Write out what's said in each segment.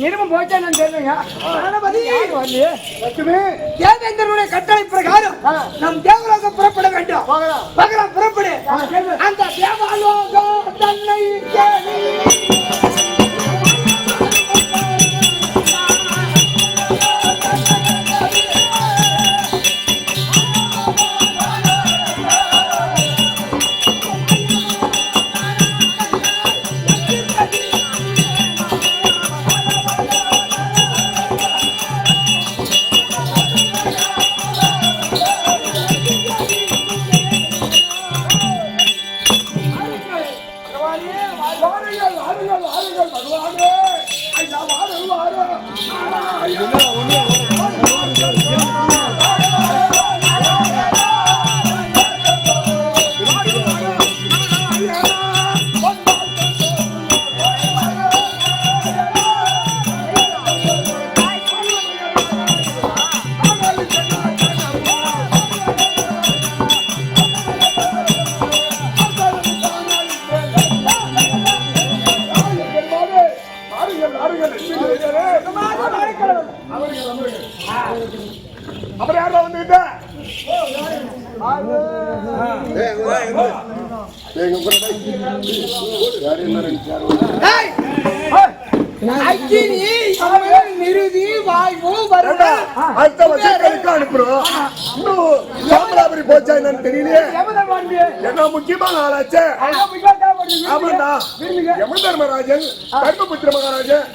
Minimum போச்சா நான் தெரியுங்க. தேவேந்திரனுடைய கட்டளை பிரகாரம் நம் தேவலோகம் புறப்பட வேண்டும். பகரம் புறப்படு. அந்த தேவலோகம் தன்னை அப்புறம் யாரா வந்துகிட்ட நிறுதி வாய்வு அனுப்புறோம். இன்னும் போச்சா என்னன்னு தெரியலையே. என்ன முக்கியமான ஆளாச்சு. ஆமாண்டா யம தர்மராஜன் தர்மபுத்திர மகாராஜன்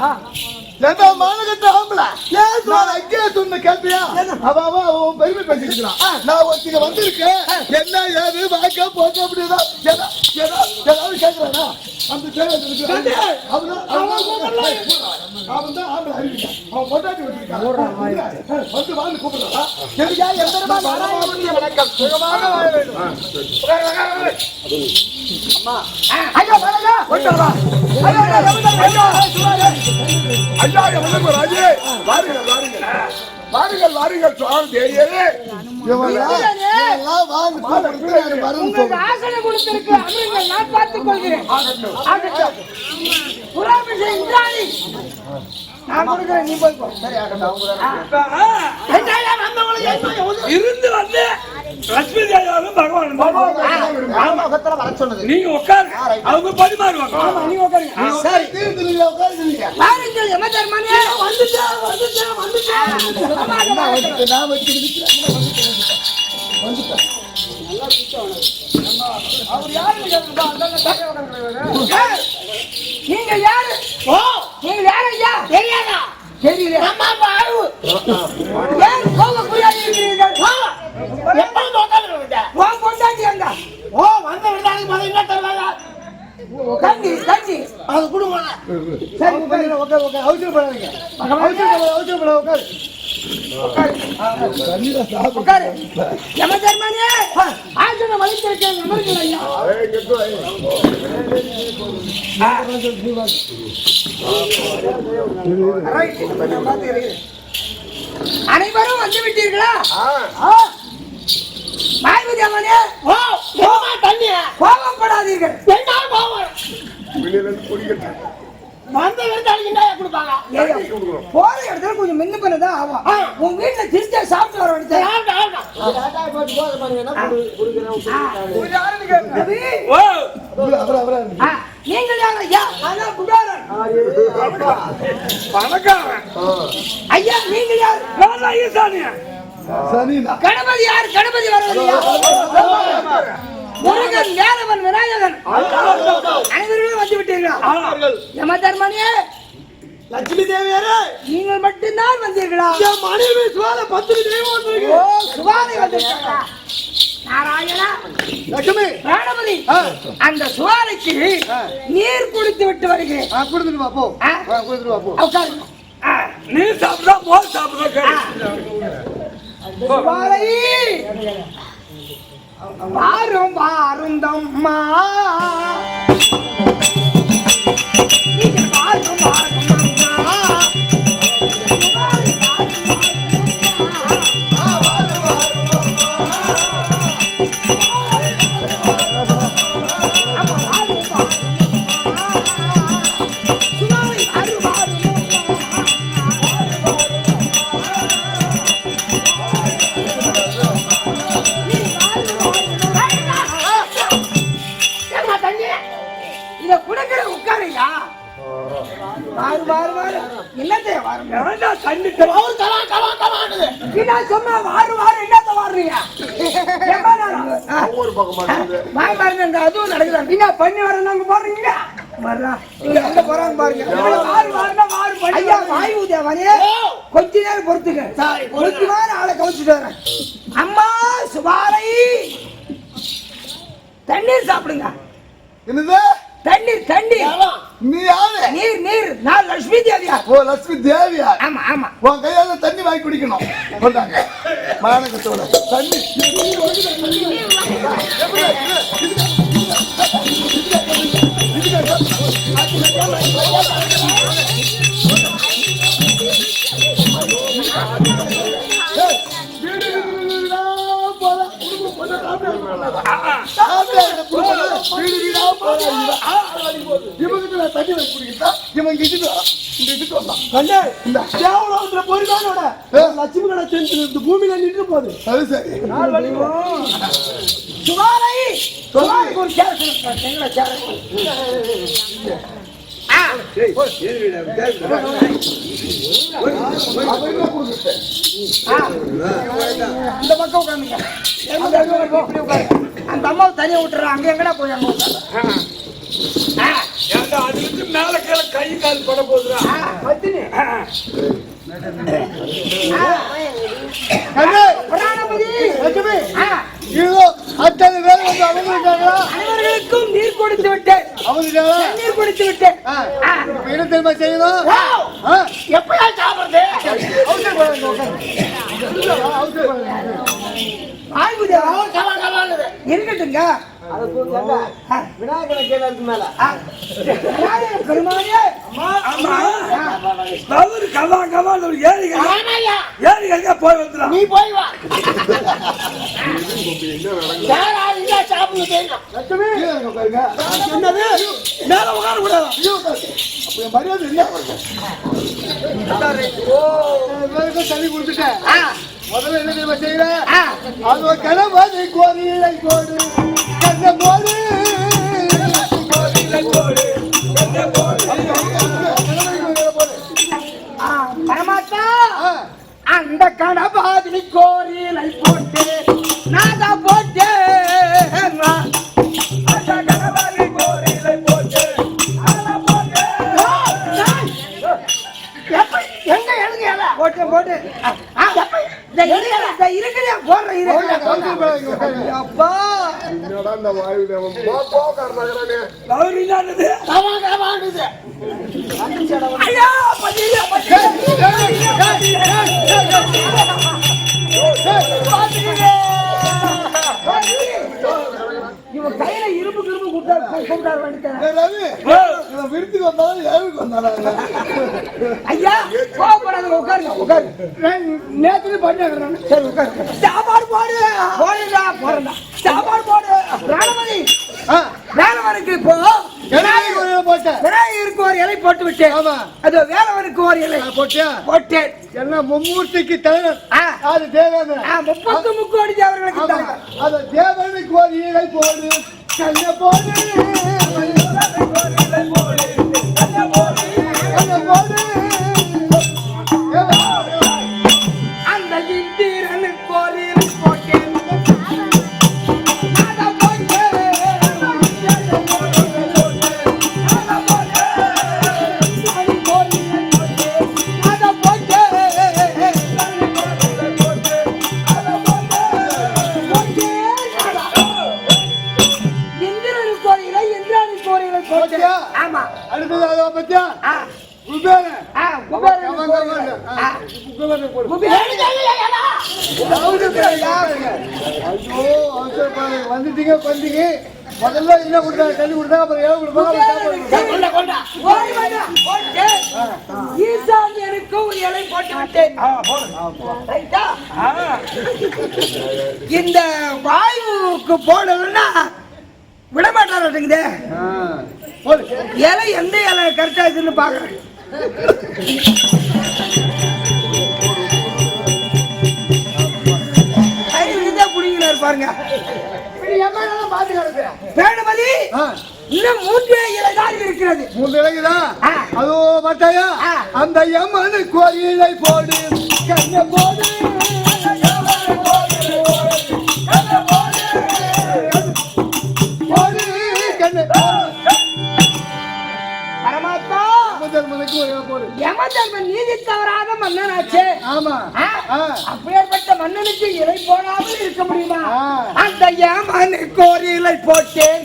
பெருமை பேசிக்கிறான். நான் ஒருத்தங்க வந்திருக்கேன் என்ன ஏது வாக்க போக்க அப்படின்னா ஏதாவது கேட்கிறானா அந்த அவன் தான் ஆம்பளை அறிவிக்கான். அவன் பொண்டாட்டி வச்சிருக்கான் வந்து வாழ்ந்து கூப்பிடுறான். வணக்கம் சுகமாக வாழ வேண்டும். ஐயா ராஜே வாருங்கள் வாருங்கள் வாருங்கள் வாருங்கள் சுவாமி தேவியே. ஆசனை கொடுத்திருக்கு. அமருங்கள், நான் பார்த்துக் கொள்கிறேன். நான் கொடுக்கிறேன், நீ போய் இருந்து வந்து லட்சுமி தேவியாரும் பகவான் வர சொன்னது. நீங்க உட்காரு, அவங்க பரிமாறுவாங்க. நீ உட்காருங்க. பாருங்கள் யம தர்மனே வந்துட்டேன். நீங்க யாரு? நீங்க யாரு ஐயா? தெரியாதா? தெரியல. அம்மா பாரு. ஏன் கோவ குயாடி இருக்கீர்கள்? எப்பவும் உட்கார்ந்துருங்க. வா கொண்டாடி அங்க. ஓ வந்த விடாதீங்க மலை என்ன தருவாங்க? தண்ணி அது குடுங்க. சரி உட்காரு. அவசரப்படாதீங்க. அவசரப்பட உட்காரு. உட்காரு. யம தர்மனே ஆசன வலித்திருக்கேன். அமருங்கள் ஐயா. அனைவரும் வந்து விட்டீர்களா? பார்வதியம்மனே கோபப்படாதீர்கள். போற இடத்துல கொஞ்சம் மின்னு பண்ணதான் ஆகும். உங்க வீட்டுல திருச்சா சாப்பிட்டு வர வேண்டியது. நீங்கள் யார் ஐயா? பணக்காரன் ஐயா. நீங்கள் யார்? கணபதி யார்? கணபதி வரவில்லையா? முருகன், வேலவன், விநாயகன் அனைவரும் வந்து விட்டீர்களா? யம தர்மனே லட்சுமி தேவியாரே நீங்கள் மட்டும்தான் வந்தீர்களா? மனைவி சுவால 10 தெய்வம் சுவாலை வந்திருக்கா? நாராயணா லட்சுமி கணபதி அந்த சுவாலைக்கு நீர் குடித்து விட்டு வருகிறேன். கொடுத்துட்டு வா போ. கொடுத்துட்டு வா போ. உட்காருங்க. நீ சாப்பிடா மோர் சாப்பிடுற சுவாலை வாரும் வாருந்தம்மா. வாரு என்னத்தைய வாரு ஏன்டா தண்ணி அவர் கவாண்டுது என்ன சொன்னா வாரு என்னத்த வாடுறீங்க ஒவ்வொரு பக்கமா வாய் பாருங்க அதுவும் நடக்குது என்ன பண்ணி வரணும் போடுறீங்க எங்க போறாங்க பாருங்க வாரு ஐயா வாய் ஊதியா கொஞ்ச நேரம் பொறுத்துங்க கொஞ்ச நேரம் ஆளை கவனிச்சுட்டு வரேன் அம்மா சுபாலை தண்ணீர் சாப்பிடுங்க என்னது தண்ணீர் நீ யாரு நீர் நான் லட்சுமி தேவியா ஓ லட்சுமி தேவியா ஆமா உன் கையால தண்ணி வாங்கி குடிக்கணும் கொண்டாங்க மானகத்தோட தண்ணி பூமியில நின்று போகுது அது சரி சுமாரை ஒரு சேர இந்த பக்கம் உட்காந்துங்க அந்த அம்மாவை தனியா விட்டுறேன் அங்க எங்கடா போய் அங்க ஏன்டா அதுக்கு மேல கீழே கை கால் பட போகுதுடா அனைவர்களுக்கும் நீர் கொடுத்து விட்டேன் நீர் கொடுத்து விட்டேன் என்ன தெரியுமா செய்யணும் எப்பயா சாப்பிடுறது இருக்கட்டுங்க விநாயகர் பெருமானே ஏரிகளுக்கே போய் வந்துடும் நீ போய் வா சாப்பிடுங்க என்னது மேல உட்கார கூடாது மரியாதை என்ன தண்ணி கொடுத்துட்டேன் முதல்ல என்ன தெரியுமா செய்யறேன் அது கிளம்பி கோரிலை கோடு கண்ண போடு பரமாத்தா அந்த கடபாதி கோரிலை போட்டு நாதா போட்டு எங்க எழுங்க போட்டு போட்டு இருக்கிறியா அப்பா இவன் கையில இரும்பு கூப்பிட்டாரு விருத்துக்கு வந்தாலும் ஏழுக்கு வந்தாலும் ஐயா கோபப்படாத உட்காருங்க நேற்று பண்ண சரி உட்காரு சாப்பாடு போடுறா சாப்பாடு போடு ராணமதி வேலவனுக்கு இப்போ விநாயகருக்கு ஒரு இலை போட்டு விட்டேன் அது வேலவனுக்கு ஒரு இலை போட்டேன் எல்லாம் மும்மூர்த்திக்கு தலைவர் அது தேவன் 30 முக்கோடி தேவர்களுக்கு தலைவர் அது தேவனுக்கு ஒரு இலை போடு கண்ண போடு அந்த இந்திரனுக்கு ஒரு இலை போட்டேன் ஆமா அடுத்தது பத்தியா வந்துட்டீங்க பந்திக்கு முதல்ல என்ன கொடுத்தாங்க தண்ணி கொடுத்தாங்க அப்புறம் ஏன் கொடுப்பாங்க ஈசானியனுக்கு ஒரு இலை போட்டு விட்டேன் இந்த வாயுவுக்கு போடணும்னா விடமாட்டாருங்குதே இலை எந்த இலை கரெக்டா இருக்குன்னு பாக்குறேன் பாருங்க வேணுமதி இன்னும் 3 இலைதான் இருக்கிறது. 3 இலைதான். ஆ. அதோ பார்த்தாயா? ஆ. அந்த யமனு கோயிலை போடு கண்ண போடு பரமாத்மா யமதர்மனுக்கு ஒரு இலை போடு. யமதர்மன் நீதி தவறாத மன்னனாச்சே. ஆமா. அப்படியேற்பட்ட மன்னனுக்கு இலை போடாமல் இருக்க முடியுமா? ஆ. அந்த யமனுக்கு ஒரு இலை போட்டேன்.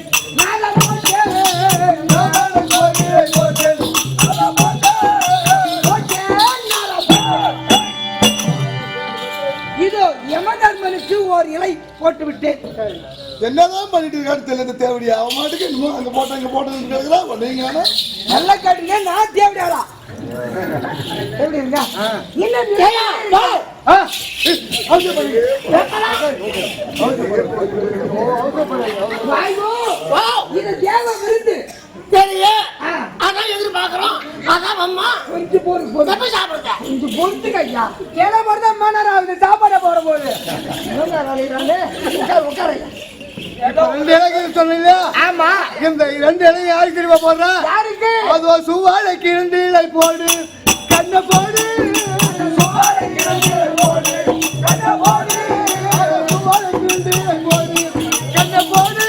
இதோ யமதர்மனுக்கு ஒரு இலை போட்டு விட்டேன். என்னதான் பண்ணிட்டு இருக்காரு தெரியல தேவடியா. அவன் மாட்டுக்கு இன்னும் அங்க போட்டாங்க நீங்க நல்லா கேட்டுங்க. நான் தேவடியாரா எப்படி இருக்கா? இது தேவ விருந்து. அதான் எதிர்பார்க்கிறோம். அதான் அம்மா கொஞ்சம் பொறுத்து சாப்பிடுங்க. கொஞ்சம் பொறுத்துக்க ஐயா. கேள போறது மன்னர் ஆகுது. சாப்பாட போற போது உட்கார. 2 இலைக்கு சொன்னீங்க. ஆமா. இந்த 2 இலையை யாருக்கு தெரியுமா போடுறா? யாருக்கு? அதோ சுவாலைக்கு 2 இலை போடு கண்ண போடு. சுவாலைக்கு 2 இலை போடு கண்ண போடு. சுவாலைக்கு 2 இலை போடு கண்ண போடு.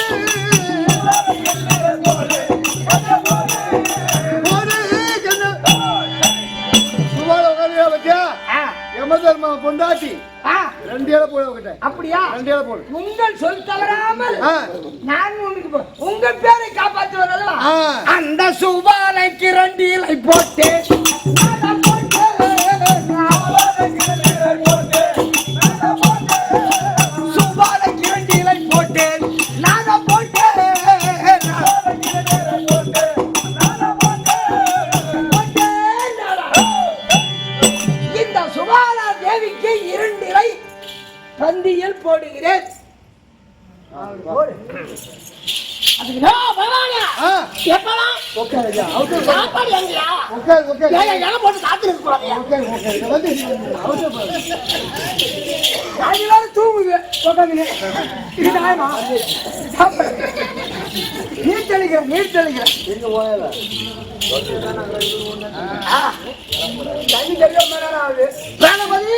யமதர்ம பொண்டாட்டி 2 இலை போட விட்டேன். அப்படியா? 2 இலை போடு. உங்கள் சொல் தவறாமல் நான் உனக்கு உங்க பேரை காப்பாற்றுவதல்ல. அந்த சுபாலைக்கு 2 இலை போட்டேன். சுபாலைக்கு 2 இலை போட்டேன். நானா போட்டேன். இந்த சுபாலா தேவிக்கு 2 இலை பந்தியில் போடுகிறேன். சாப்பாடு எங்கயா? இலை போட்டு காத்துருக்கு போறாங்க. தூங்குது இது நியாயமா? நீர் தெளிக்கிறேன். தண்ணி தெரிய நேரம் ஆகுது. வேலைமதி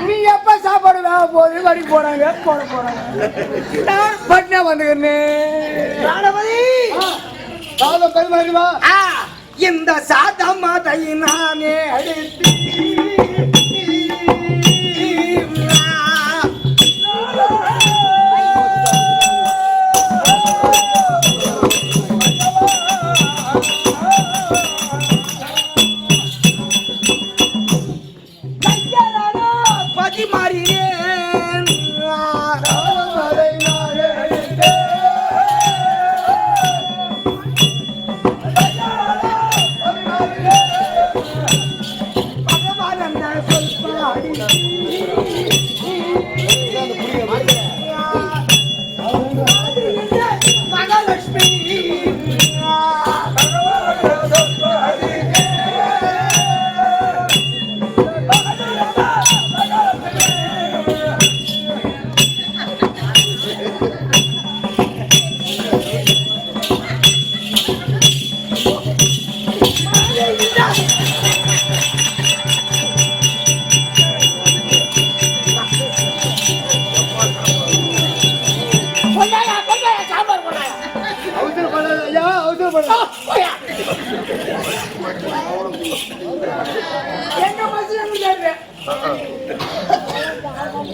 நீ எப்ப சாப்பாடு வேக போகுது வடி போறாங்க நான் பட்டினா வந்துக்கிறேன். சாதம் பெருமாறிவா. இந்த சாதம் அதை நானே எடுத்து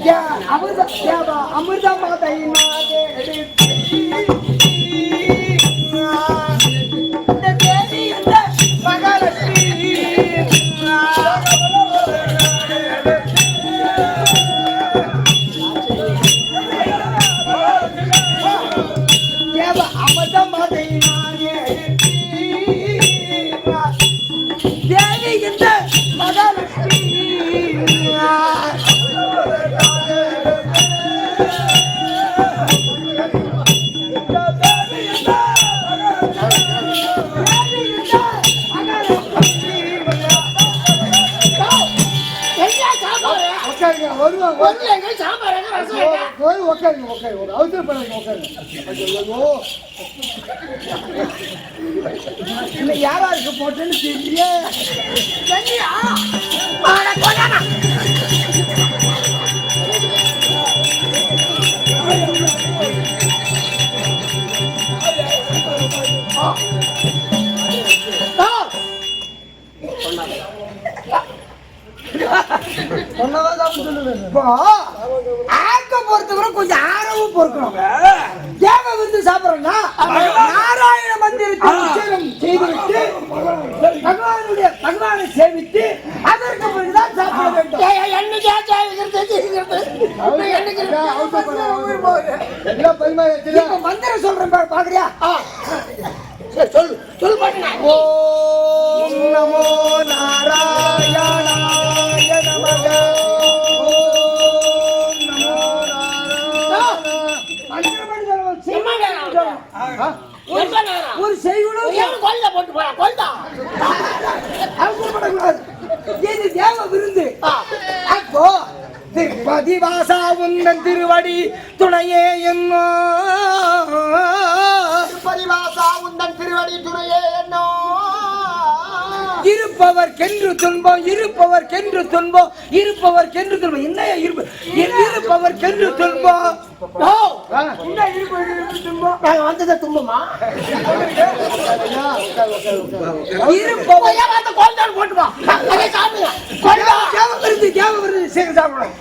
Yeah. வருவாங்க. பொருள் எங்க, சாம்பார் எங்க, ரசம் எங்க? உட்காருங்க உட்காருங்க, அவசரப்படாதீங்க உட்காருங்க. ஐயோ இன்னும் யாராருக்கு போட்டேன்னு தெரியல. வெண்ணியா? அட கொடானா. சொன்னதான் சொல்லுவேன். இப்போ ஆக்க பொறுத்தவரை கொஞ்சம் ஆரவும் பொறுக்கணும். தேவ விருந்து சாப்பிடறோம்னா நாராயண மந்திரத்தை உச்சரம் செய்துவிட்டு பகவானை சேவித்து அதற்கு பிறகுதான் சாப்பிட வேண்டும். என்னைக்கு எல்லாம் பரிமாறியாச்சுல? இப்ப மந்திரம் சொல்றேன் பாரு, பாக்குறியா? சொல்லு சொல்லு பாட்டுனா. ஓம் நமோ நாராயணாய நமக. ஓம் நமோ நாராயண. ஒரு செய்குணம் கொல்ல போட்டு போறா கொல்தா. அவசரப்படக்கூடாது. இது தேவ விருந்து. அப்போ திருப்பதி வாசா உந்தன் திருவடி துணையே என்னோ. பரிவாசா உந்தன் திருவடி துணையே என்னோ. இருப்பவர்க்கென்று துன்பம், இருப்பவர்க்கென்று துன்பம், இருப்பவர்க்கென்று துன்பம். என்ன இருப்பவர்க்கென்று துன்பம்? நாங்க வந்ததை துன்பமா? இருப்பவர் போட்டுவா தேவ விருந்து சேர்ந்து சாப்பிடணும்.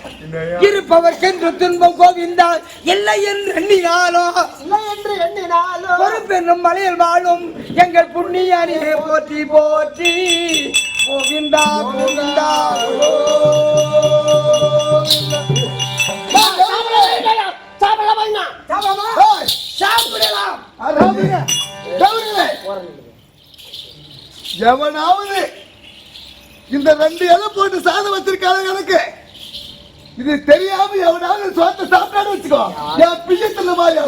இருப்பவர்க்கென்று துன்பம் கோவிந்தா இல்லை என்று எண்ணினாலும் பொறுப்பென்னும் மலையில் வாழும் எங்கள் புண்ணியனே போற்றி போற்றி. கோவிந்தா கோவிந்தா. சாப்பிடலாம். எவனாவது இந்த 2 இலை போட்டு சாதம் வச்சிருக்காங்க எனக்கு, இது தெரியாம எவனாவது சோத்தை சாப்பிட்டான்னு வச்சுக்கோ, என் பிள்ளைத்துல மாதிரி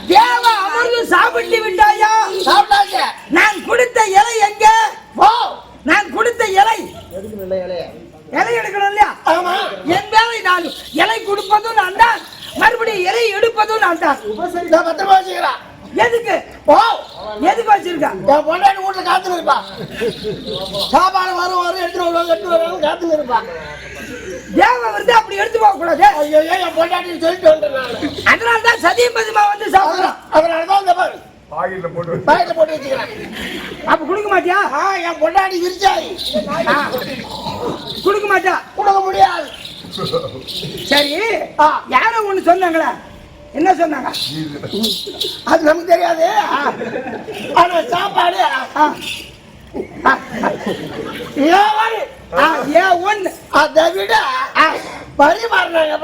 தேவ அமர்ந்து சாப்பிட்டு விட்டாயா? சாப்பிட்டாங்க. நான் கொடுத்த இலை எங்க? நான் கொடுத்த இலை இலை எடுக்கணும் இல்லையா? என் வேலை நான் இலை கொடுப்பதும் நான் தான், மறுபடியும் இலை எடுப்பதும் நான் தான். பத்திரமா வச்சுக்கிறான். எதுக்கு? எதுக்கு வச்சிருக்கா? என் பொண்டாட்டி வீட்டுல காத்துன்னு இருப்பா. சாப்பாடு வரும் எடுத்துட்டு வருவாங்க காத்துன்னு இருப்பா. தேவ விருந்து அப்படி எடுத்து போக கூடாது. ஐயோ என் பொண்டாட்டி சொல்லிட்டு வந்துட்டேன். அதனாலதான் சதியம் பதிமா வந்து சாப்பிடலாம். அதனாலதான் இந்த பாரு பாக்கெட்ல போட்டு வச்சுக்கிறேன். அப்ப கொடுக்க மாட்டியா? என் பொண்டாட்டி விரிச்சாய் கொடுக்க மாட்டா? கொடுக்க முடியாது. சரி, யாரோ ஒண்ணு சொன்னாங்களா? என்ன சொன்னாங்க? அது நமக்கு தெரியாது. ஆனா சாப்பாடு ஒண்ணு அதை விட பரிமாறினாங்க.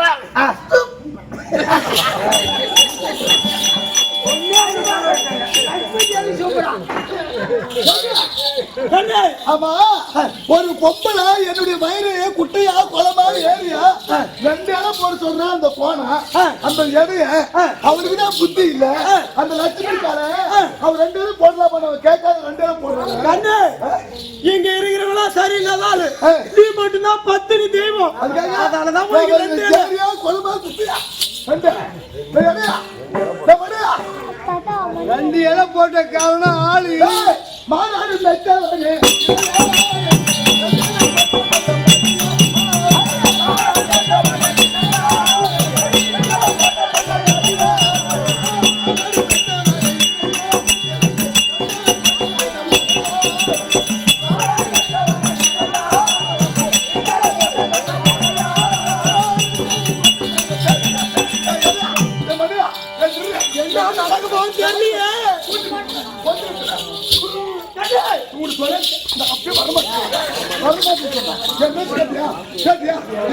ஆமா, ஒரு பொம்பளை என்னுடைய வயிறு குட்டையா குளமா ஏரியா 2 இலை போட சொன்னா அந்த போனா அந்த எடைய அவருக்குதான் புத்தி இல்ல. அந்த லட்சுமிக்கார அவர் 2 இலை போடலாம் பண்ண கேட்காத 2 இலை போடுறாங்க. கண்ணு இங்க இருக்கிறவங்களா சரியில்லாத நீ மட்டும்தான் பத்தினி தெய்வம். அதனாலதான் குளமா குட்டியா 2 இலை போட்ட காரணம் ஆளு மாநாடு மெத்தவனே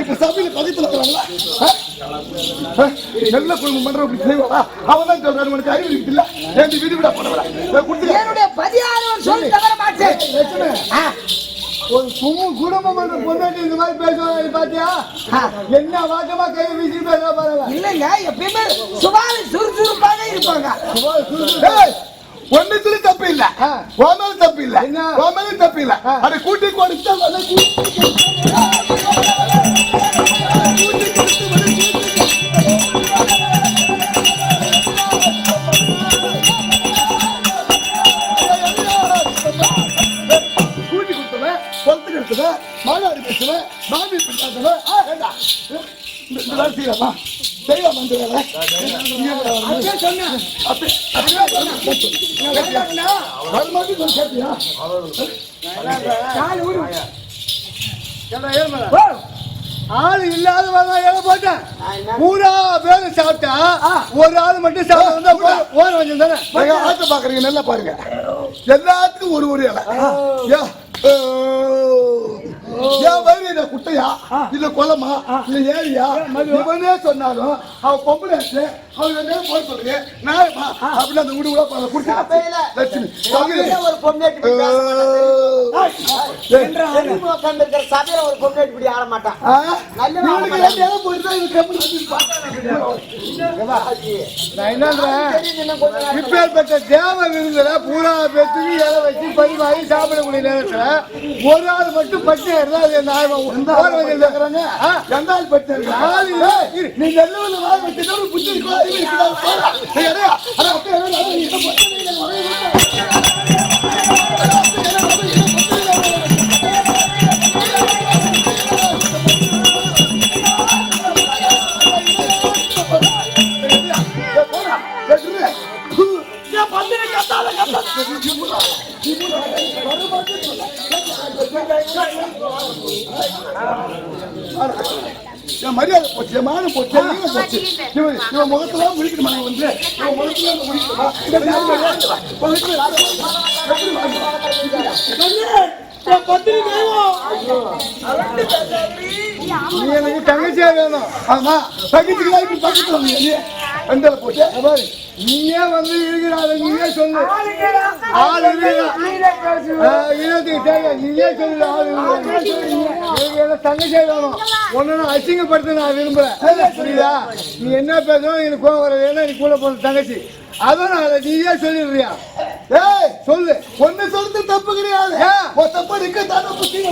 இப்ப சபையில பக்கத்துல நல்ல குடும்பம் பண்ற அவன் சொல்றாரு உனக்கு அறிவு இருக்குல்ல வீடு விட போறவள என்னுடைய 16 சொல்லி தவற மாட்டேன். ஒரு குடும்பம் பண்ற பொண்டாட்டி இந்த மாதிரி பேசுவாங்க பாத்தியா? என்ன வாக்கமா கை வீசி பேச பாருங்க. இல்லைங்க, எப்பயுமே சுபாவி சுறுசுறுப்பாக இருப்பாங்க. ஒன்னுத்துல தப்பு இல்ல, ஓமல தப்பு இல்ல, ஓமல தப்பு இல்ல. அதை கூட்டி கொடுத்தா கூட்டி கொடுத்தவன் பொறுத்து எடுத்தவன் மாநாடு பேசுவன் மாமி பிடிக்காதவன் செய்யலாமா செய்யலாம் ஆளு இல்லாதவங்க எல்லாம் போட்டேன் பூரா பேரு சாப்பிட்டா ஒரு ஆள் மட்டும் சாப்பிட்டா ஓர வஞ்சம் தானே. ஆத்த பாக்குறீங்க நல்லா பாருங்க, எல்லாத்துக்கும் ஒரு ஒரு இலை. ஏன் வயிறு குட்டையா இல்ல குளமா இல்ல ஏரியா இவனே சொன்னாலும் அவ பொம்பளை அவங்க போய் சொல்லுங்க நாயமா அப்படின்னு அந்த வீடு கூட குடுத்து லட்சுமி ஒரு பொண்ணேட்டு சபையில ஒரு பொண்ணேட்டு இப்படி ஆட மாட்டான். நான் என்னன்றேன், இப்பேற்பட்ட தேவ விருந்துல பூரா பேத்துக்கு இலை வச்சு பரிமாறி சாப்பிடக்கூடிய நேரத்துல ஒரு ஆள் மட்டும் பட்டு நீங்க புத்தி மரியாதை போச்சு, மானம் போச்சு, போச்சு. இவன் முகத்துல முடிக்கணுமா? வந்து முகத்துல எனக்கு தங்கச்சியா வேணும். ஆமா, தங்கச்சிக்கு பக்கத்துல வந்து போச்சு. நீயே வந்து இருக்கிறாரு, நீயே சொல்லு. ஆள் நீயே சொல்லு. ஆள் தங்கச்சியா வேணும். ஒன்னு அசிங்கப்படுத்த நான் விரும்புறேன், புரியுதா? நீ என்ன பேசணும் எனக்கு கோவம் வர வேணும். நீ கூட போன தங்கச்சி, அதனால நீயே சொல்லிடுறியா? ஏய் சொல்லு, ஒன்னு சொல்றது தப்பு கிடையாது. தப்பு இருக்க தானே புத்தி.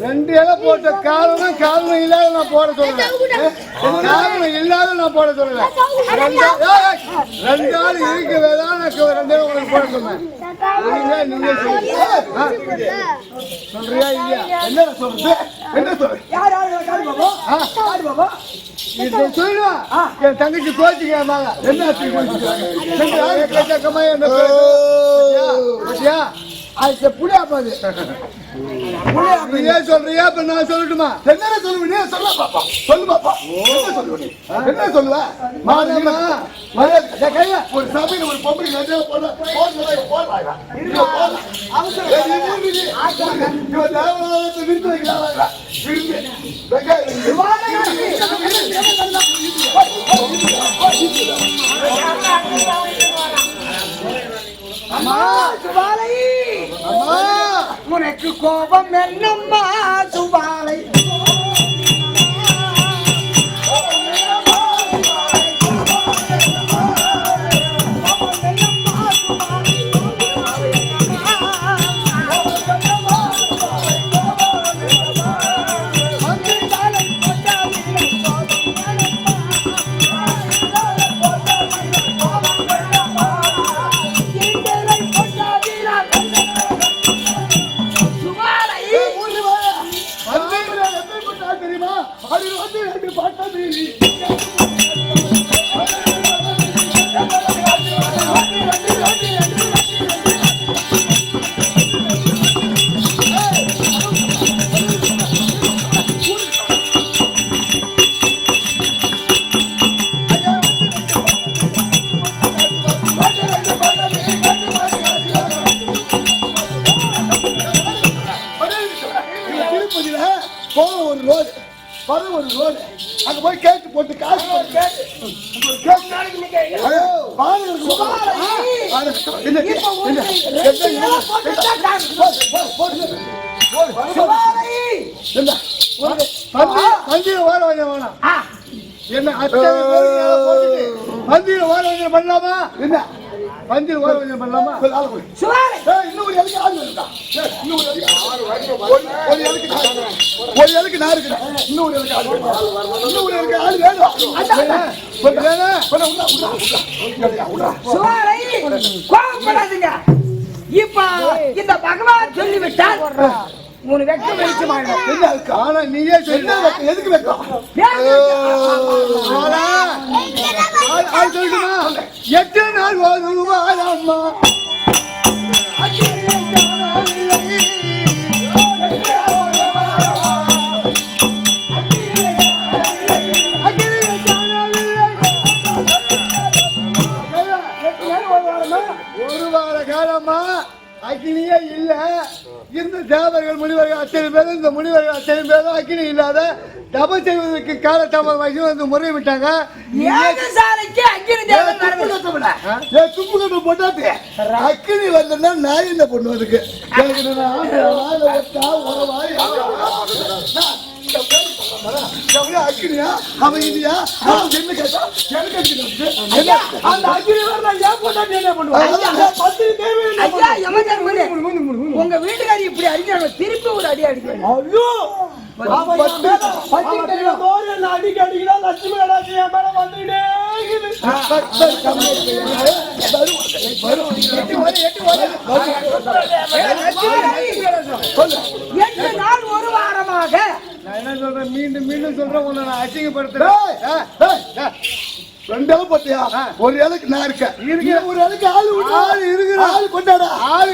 ரெண்டு இலை போட்ட காரணம் இல்லாத நான் போட சொல்றேன். காரணம் இல்லாத நான் போட சொல்றேன். 2 ஆள் இருக்கவேதான் நான் 2 உங்களுக்கு போட சொன்னேன். நீங்க சொல்றியா இல்லையா? என்ன சொல்றது? என்ன சொல்றது? சொல்லுவா என் தங்கச்சி கோச்சிக்காம என்ன புளியா போகுது. நீயே சொல்றியா இப்ப நான் சொல்லட்டுமா? என்ன சொல்லுவ நீ? சொல்ல பாப்பா, சொல்லு பாப்பா. என்ன சொல்லுவ நீ? என்ன சொல்லுவ? மாமா கையா ஒரு சபையில ஒரு பொம்பளை நடிகை போடா போடா அவசரம் இவன் தேவனாலத்தை விருது வைக்கிறாங்க. அம்மா சுபாலை, அம்மா உனக்கு கோபம் என்னம்மா சுபாலை? தெரியுமா? அது வந்து ரெண்டு பாட்டா மீறி ஒரு ரோடு பரம் ஒரு ரோடு அங்க போய் கேட்டு போட்டு காசு போட்டு பந்தியில ஓர வஞ்சம் வேணாம். என்ன பந்தியில ஓர வஞ்சம் பண்ணலாமா? என்ன பந்தியில் ஓர வஞ்சம் பண்ணலாமா? இன்னும் ஒரு இலைக்கு ஆள் இருக்கா? ஒரு இலைக்கு நான் இருக்கிறேன். இன்னொரு இலைக்கு ஆள் வேணும். கோபப்படாதீங்க. இப்ப இந்த பகவான் சொல்லிவிட்டால் மூணு வெக்கம் வெளிச்சமாயிடும். ஆனா நீயே சொல்ல எதுக்கு வைக்கலாம்? சொல்லுமா? 8 நாள் ஓதுவாரம்மா ஒரு வார காலமா அக்னியே இல்ல. இந்த தேவர்கள் முனிவர்கள் அத்தனை பேரும் இந்த முனிவர்கள் அத்தனை பேரும் அக்னி இல்லாத தபம் செய்வதற்கு காலதாமதமாகி வந்து முறை விட்டாங்க. துப்பு போட்டாட்டு அக்கினி வரலன்னா நான் என்ன பண்ணுவதுக்கு? அக்கினியா அவன் இல்லையா? என்ன கேட்டா அந்த அக்கினி வரல ஏன் போட்டாட்டு என்ன பண்ணுவாங்க? உங்க வீட்டுக்காரி இப்படி அடிக்க திருப்பி ஒரு அடி அடிக்கணும். அடிக்க அடிக்கிறா லட்சுமி மேல வந்துட்டே எட்டு நாள் ஒரு வாரமாக நான் என்ன சொல்றேன், மீண்டும் மீண்டும் சொல்றேன், உன்னை நான் அசிங்கப்படுத்துறேன். ரெண்டு இலை போட்டியா? ஒரு இலைக்கு நான் இருக்கேன். ஒரு இலைக்கு ஆளு இருக்கிற ஆளு கொண்டாடா. ஆளு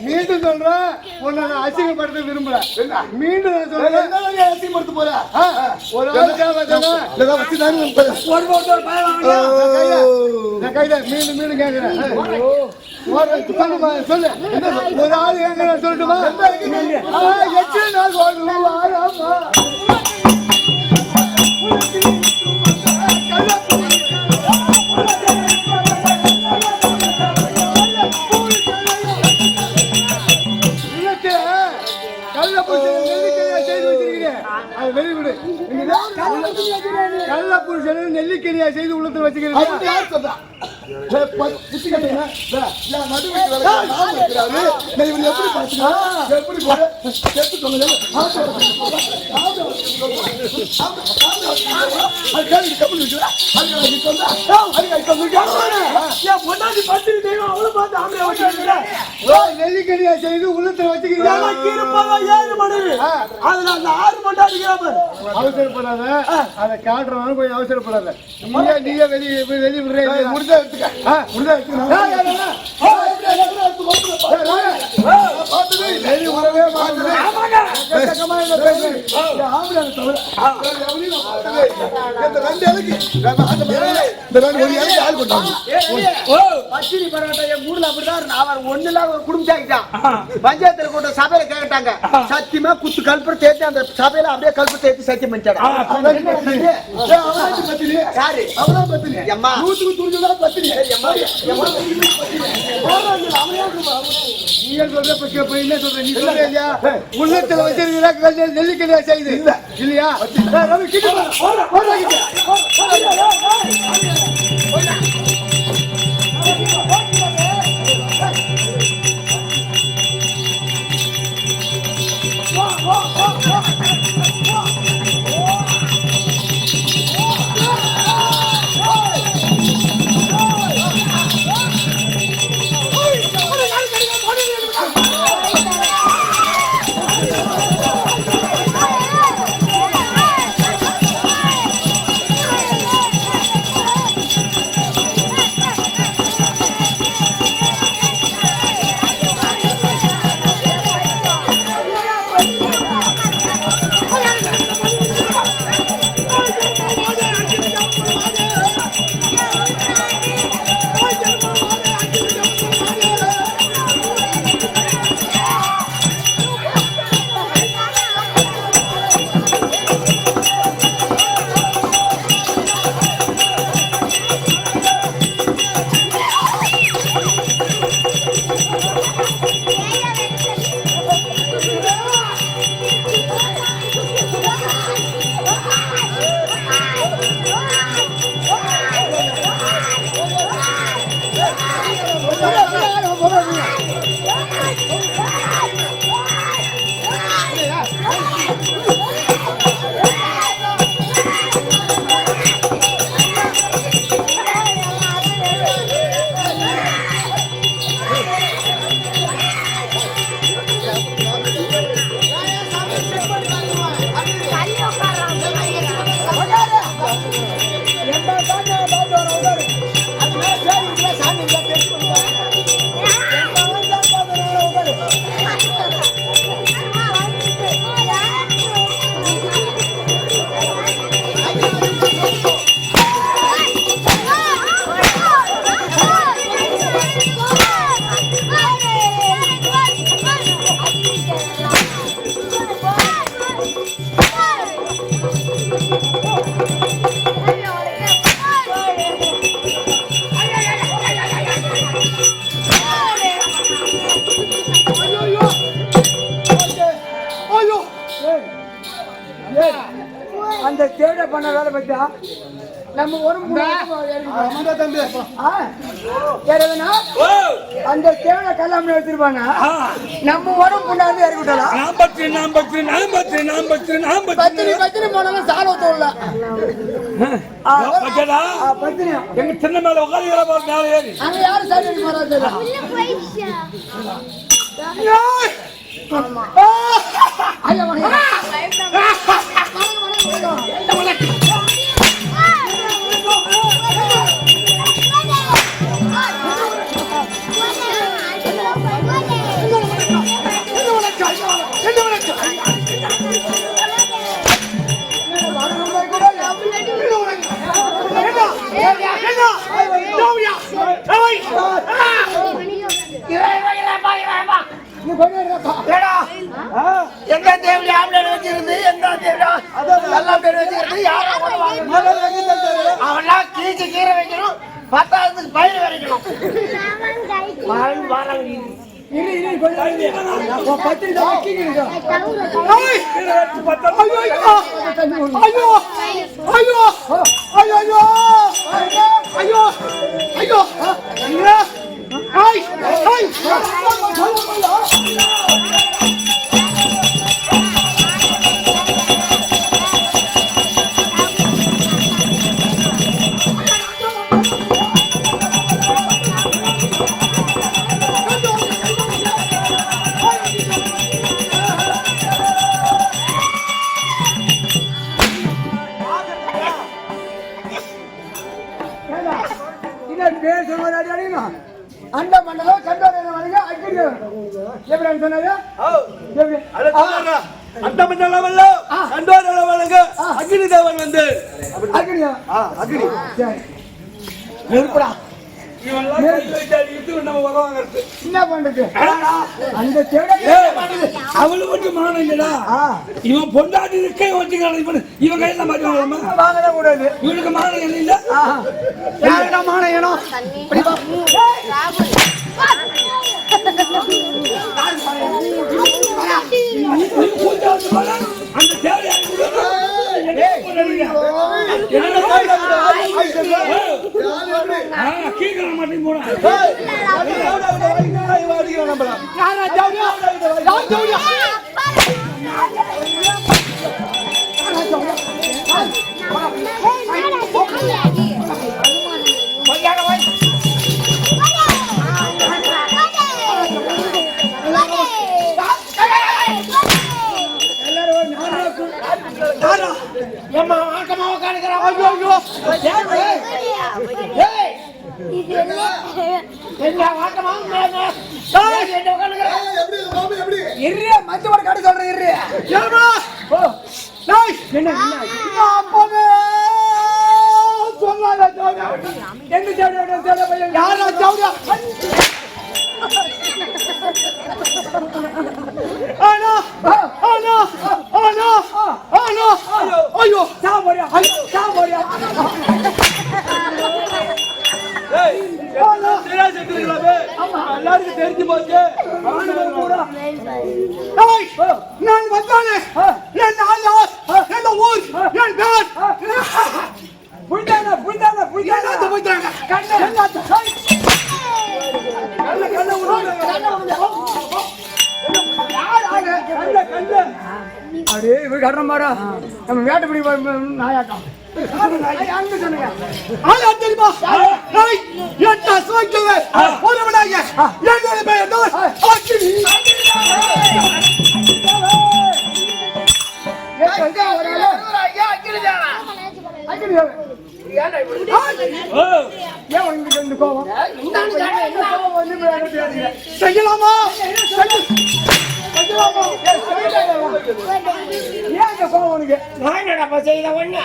மீண்டும் சொல்றேன், உன்னை நான் அசிங்கப்படுத்த விரும்பல. மீண்டும் நான் சொல்றேன், அசிங்கப்படுத்த போறேன். ஒரு ஆள் வச்சு கைத மீண்டும் மீண்டும் கேட்கிறேன். சொல்லு, ஒரு ஆள் எங்க சொல்லட்டுமா? 8 நாள் ஓடுவாரம்மா கள்ள புருஷன் நெல்லிக்கனியா செய்து உள்ளத்துல வச்சுக்கிறேன். நெல்லிக்கனியா செய்து உள்ளத்துல வச்சுக்கிறேன். அவசரப்படாத, அதை காட்டுறவங்க கொஞ்சம் அவசரப்படாத. நீ நீங்க வெளியே விடுறேன். முடிஞ்சா எடுத்துக்க. முடிஞ்சா எடுத்துக்க. வெளியே விடவே மாட்டேன். பச்சினி பரவாட்ட என் ஊர்ல அப்படிதான் அவர் ஒண்ணு இல்லாத குடும்பம் ஆகிட்டான். பஞ்சாயத்துல கூட்ட சபையில கேட்டாங்க. சத்தியமா குத்து கல்புரம் தேர்த்து அந்த சபையில அப்படியே கல்புரம் தேர்த்து சத்தியம் பண்ணிட்டாங்க. யாரு அவதான் பத்தினி. அம்மா பத்தினி. நீங்க சொல்ற என்ன சொல்ற நீ சொல்ற இல்லையா? உள்ளத்துல வச்சிருக்கா நெல்லிக்கலையா செய்யுது இல்லையா? அந்த தேட பண்ண வேலை பத்தா நம்ம ஒரு அந்த தேவனை கல்யாணம் எடுத்துருப்பாங்க நம்ம உடம்பு கொண்டாந்து இறக்கிட்டலாம். பத்தினி போனாலும் சாலத்தோல்ல எங்க சின்ன மேல உட்காந்து அங்க யாரும் சாரி மாறாது. எந்த தேவையா ஆம்பளை வச்சிருந்து எந்த தேவையா எல்லாம் பேர் வச்சுக்கிறது யாரும் அவெல்லாம் கீச்சு கீரை வைக்கணும் 10,000 பயிர் வரைக்கணும். என்ன பேர் சொல்லுவாரு அடிக்கணும் அந்த மண்டலம் சண்டோரையில வருங்க அக்கிரி எப்படி சொன்னாரு எப்படி அந்த மண்டலம் சண்டோர வழங்க அக்னி தேவன் வந்து அக்கிரியா அக்னி சரி நெருப்படா என்ன பண்றது அந்த அவளு மட்டும் மானம் இல்லடா இவன் பொண்டாட்டி இருக்கை வச்சுக்கிறான் இவன் கையில மாட்டேன் வாங்கதான் கூடாது இவனுக்கு மானம் இல்ல யாருக்கா மானம் ஏனோ அந்த தேவையா கீழே மாட்டேன் போன மத்தோட கடை சொல்றேன் ஐயோ சாமரியா சாமரியா எல்லாருக்கும் தெரிஞ்சு போச்சு நான் வந்தானே என் ஆளார் என் ஊர் என் பேர் புரிந்தாங்க புரிந்தாங்க புரிந்தாங்க புரிந்தாங்க கண்ணு கண்ணு கண்ணு கண்ணு அப்படியே இவரு கட்டுற மாடா நம்ம வேட்டைப்படி நாயாட்டம் அங்க சொன்னீங்க ஆளா தெரியுமா எட்ட சோக்கில் ஒருவனாக என்னோட பேர் அக்கினி செய்யலாமா செய்யலாமா என்ன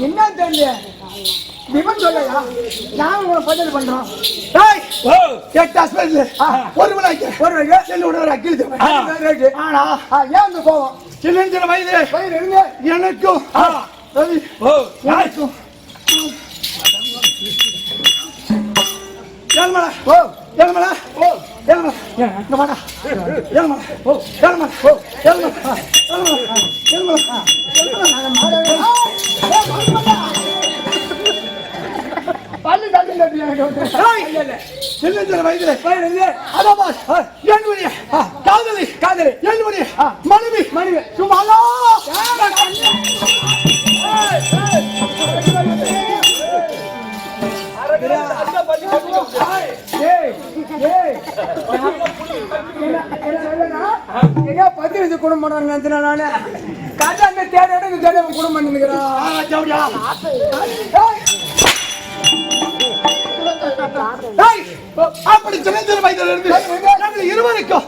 என்ன தெரியல விமன் சொல்லையா நான் உங்களை பதில் பண்றோம் ஒரு மணிக்கு ஒரு ஒரு அக்கில் ஆனா ஏன் அந்த கோவம் சின்ன சின்ன வயது எனக்கும் எனக்கும் ஏழ்மலை ஓ ஏழ்மலை ஓ ஏழ்மலை இங்க வாடா ஏழ்மலை ஓ ஏழ்மலை ஓ ஏழ்மலை பல்லு தள்ளி சின்ன வயதுல என்னுடைய காதலி காதலி என்னுடைய மனைவி மனைவி சும்மாலா பத்திரிச்சு குடும்பம் பண்ண நினைச்சேன் நானு காட்டா அந்த தேட தேட குடும்பம் பண்ணிக்கிறேன் அப்படி சின்ன வயதில் இருந்து இருவருக்கும்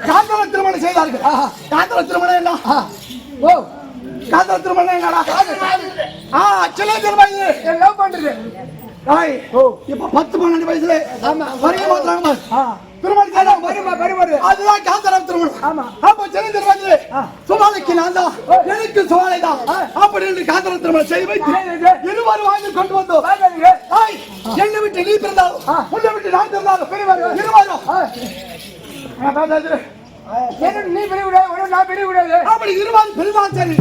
காதல திருமணம் செய்தார்கள் காதல திருமணம் என்ன ஓ காதல திருமணம் என்னடா சின்ன வயது என்ன பண்றது இப்ப 10-12 வயசுல வருகை மாத்திராங்க திருமணம் பெருமாடு அதுதான் காந்தரம் திருமணம். ஆமா. அப்ப தெரிஞ்சிருவாங்க சுமாலைக்கு நான் தான் எனக்கு சுமாலை தான் அப்படி என்று காந்தரம் திருமணம் செய்து வைத்து இருவரும் வாங்கி கொண்டு வந்தோம். என்னை விட்டு நீ பிறந்தாலும் உன்னை விட்டு நான் பிறந்தாலும் இருவரும் நீ பெரிய விடாது நான் பெரிய விடாது அப்படி இருவரும் பெருமாள் சரி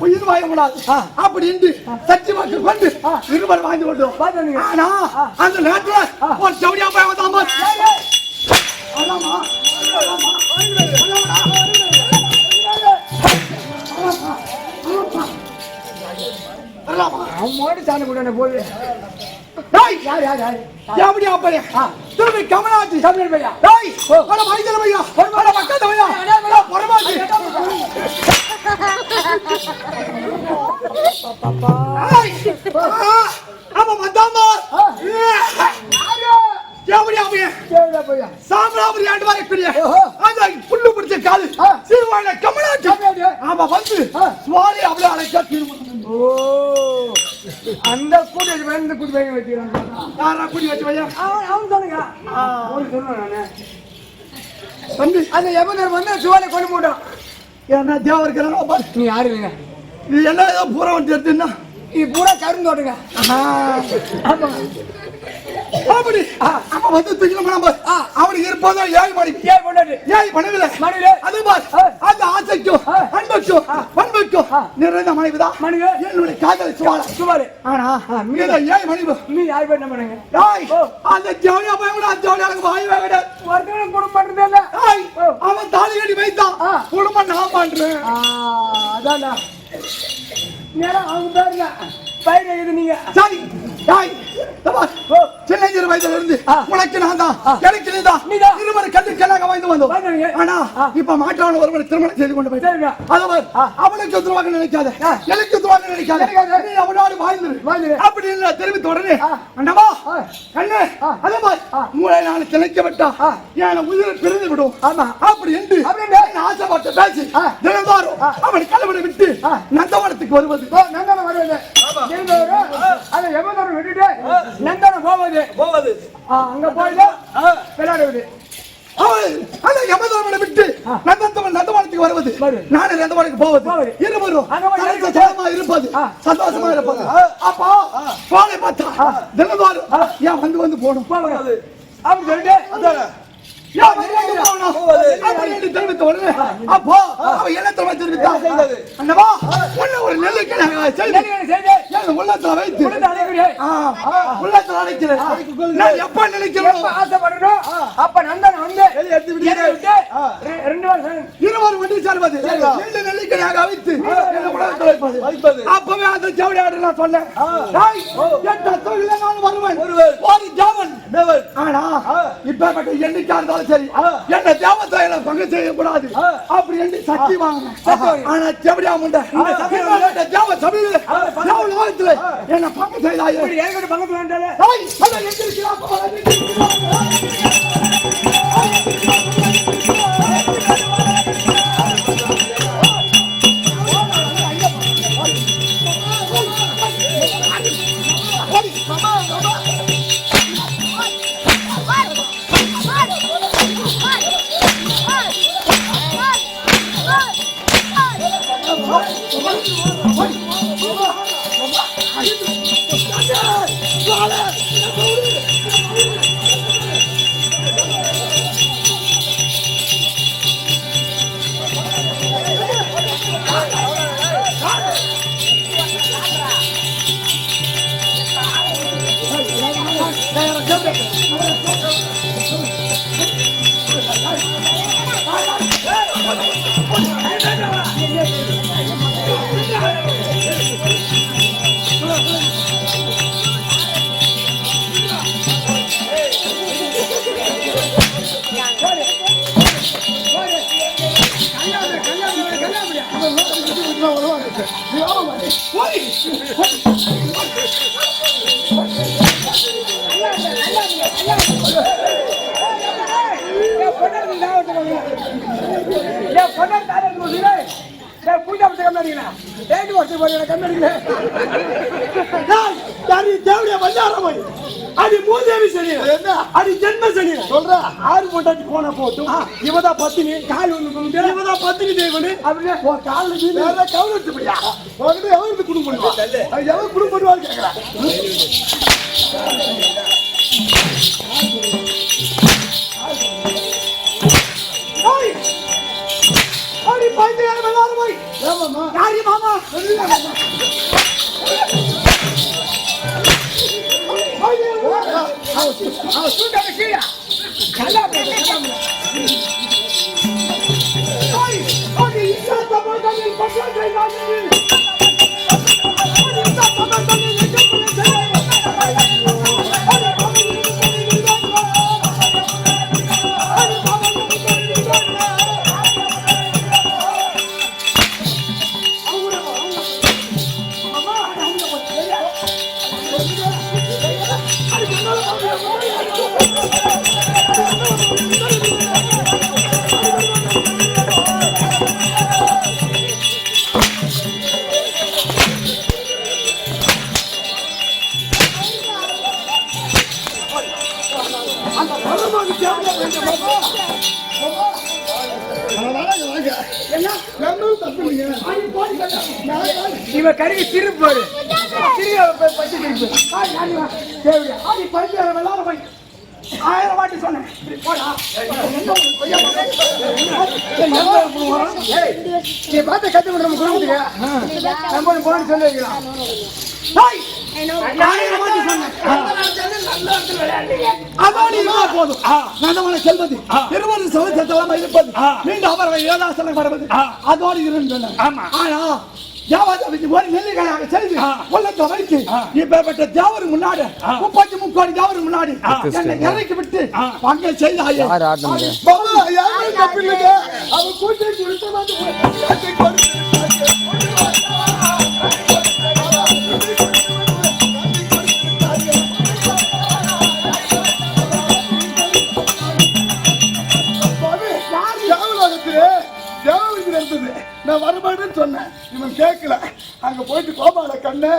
உயிர் வாங்க கூடாது அப்படி என்று சச்சி வாக்கு கொண்டு இருவர் வாங்கி கொண்டோம். ஆனா அந்த நேரத்துல ஒரு சவுடியா போய் வந்தாமா மோடி சாணி கூட போது எப்படி அப்படி திரும்பி கமலாட்சி தமிழ் பையா மைதல பையா மக்கள் பையா பரமாட்சி ஆமா மத்தாமா எப்படி அப்படியே சாமராபுரி ஆண்டு வரக்கூடிய அந்த புல்லு பிடிச்ச காலு சிறுவான கமலாட்சி ஆமா வந்து சுவாரி அப்படியே அழைச்சா திரும்ப அந்த கூட்டி வேண்டு கூட்டி வைக்க வச்சுக்கிறாங்க. யாரா கூட்டி வச்சு வையா அவன் சொல்லுங்க சொல்லுவேன் வந்து அந்த எமனர் வந்து சுவாலை கொண்டு போட்டோம். ஏன்னா தேவ இருக்கிறான் நீ யாரு இல்லைங்க இது என்ன ஏதோ பூரா வந்து எடுத்துன்னா இது பூரா கருந்து தோட்டுங்க. அப்படி அப்ப வந்து தூக்கணும் அவனுக்கு இருப்பதோ 7 மணி 7 மணிவில அது அந்த ஆசைக்கும் அன்புக்கும் பண்புக்கும் நிறைந்த மனைவிதான் என்னுடைய காதலை சுவாலை. ஆனா 7 மணி நீ யாரு பேர் என்ன பண்ணுங்க அந்த ஜவுளியா போய் கூட அந்த ஜவுளியாளுக்கு வாய் வாங்கிட ஒருத்தவங்க குடும்பம் பண்றதில்ல. அவன் தாலி கட்டி வைத்தான் குடும்பம் நான் பண்றேன். அதான் அவங்க பேருங்க பயிர் இது நீங்க சரி சின்னஞ்சிறு வயதுல இருந்து உனக்கு நான் தான் எனக்கு நீதான் இருவர் கல்லுக்கெல்லாம் வாய்ந்து வந்தோம். ஆனா இப்ப மாற்றான ஒருவரை திருமணம் செய்து கொண்டு போய் அதவர் அவனுக்கு துருவாக நினைக்காத எனக்கு துருவாக நினைக்காத நீ அவனோடு வாழ்ந்துரு அப்படின்னு தெரிவித்த உடனே அண்ணவா கண்ணு அதே மாதிரி மூளை நான் திளைக்க விட்டா என் உயிரை பிரிந்து விடும் அப்படி என்று ஆசைப்பட்டு பேசி தினந்தோறும் அவன் கலவனை விட்டு நந்தவனத்துக்கு வருவது நந்தவனம் வருவது அதை எவ்வளவு விட்டுட்டு நந்தவனம் போவது அங்க போயிட்டு விளையாடுவது அந்த யமதர்மனை விட்டு நந்தவனத்துக்கு வருவது நானே நந்தவனத்துக்கு போவது இருவரும் இருப்பது சந்தோஷமா இருப்பது. அப்போ கோலை பார்த்தா தினந்தோறும் ஏன் வந்து போகணும் அப்படின்னு சொல்லிட்டு தெரிவித்த உடனே அப்போ அவன் என்ன தெரிவித்தான் அண்ணவா ஒரு நெல்லுக்கு உள்ளத்துல வைத்து உள்ளத்துல அடைக்கிறேன் எப்ப நினைக்கிறேன் ஆசைப்படுறோம். அப்ப நந்தன் வந்து இருவர் ஒன்று சேர்வது நெல்லிக்கணியாக வைத்து வைப்பது அப்பவே அந்த ஜவுளியாடு நான் சொன்னேன் நான் வருவேன் ஒரு ஜாவன் ஆனா இப்ப எண்ணிக்கை சரி என்ன தேவத்தையில பங்கு செய்யக்கூடாது அப்படி என்று சக்தி வாங்கினேன். ஆனா எப்படியா முண்ட தேவ சபையில என்ன பங்கு செய்தாயே பங்கு வேண்டாம் பூஜா கண்ணடிக்கல தேவடிய வல்லாரமை அது மூதேவி சனி என்ன அது ஜென்ம சனி சொல்றா? ஆறு போட்டாச்சு போன போட்டும் இவதான் பத்தினி கால் ஒண்ணு இவதான் பத்தினி தேவனு அப்படியே கால் வேற கவுன் எடுத்துப்பியா? உனக்கு எவருக்கு குடும்பம் பண்ணுவா? எவன் குடும்பம் பண்ணுவான்னு கேட்கறேன். அடி பைத்தியம் எல்லாரும் போய் ஏமாமா யாரி மாமா இவன் கருவி திருப்பாரு பச்சை திருப்பு ஆடி பைத்தியம் எல்லாரும் போய் 1000 வாட்டி சொன்னேன் நீ பார்த்து கத்து நம்ம குடும்பத்துக்கு நம்ம போன சொல்லி வைக்கலாம் 1000 வாட்டி சொன்னேன் போதும் நல்லவன செல்வது இருபது சதவீதம் இருப்பது மீண்டும் அவர் 7 வருவது அதோடு இருந்து ஆனா ஜாவாஜாவுக்கு ஒரு நெல்லிக்காயாக செய்து உள்ளத்தை வைத்து இப்பேற்பட்ட தேவர் முன்னாடி 33 கோடி தேவர் முன்னாடி என்னை இறக்கி விட்டு அங்கே செய்தாயே யாரும் தப்பில்லைங்க. அவன் கூட்டி கொடுத்து வந்து நான் வரமாட்டேன்னு சொன்னேன். இவன் கேட்கல. அங்க போயிட்டு கோபால கண்ணு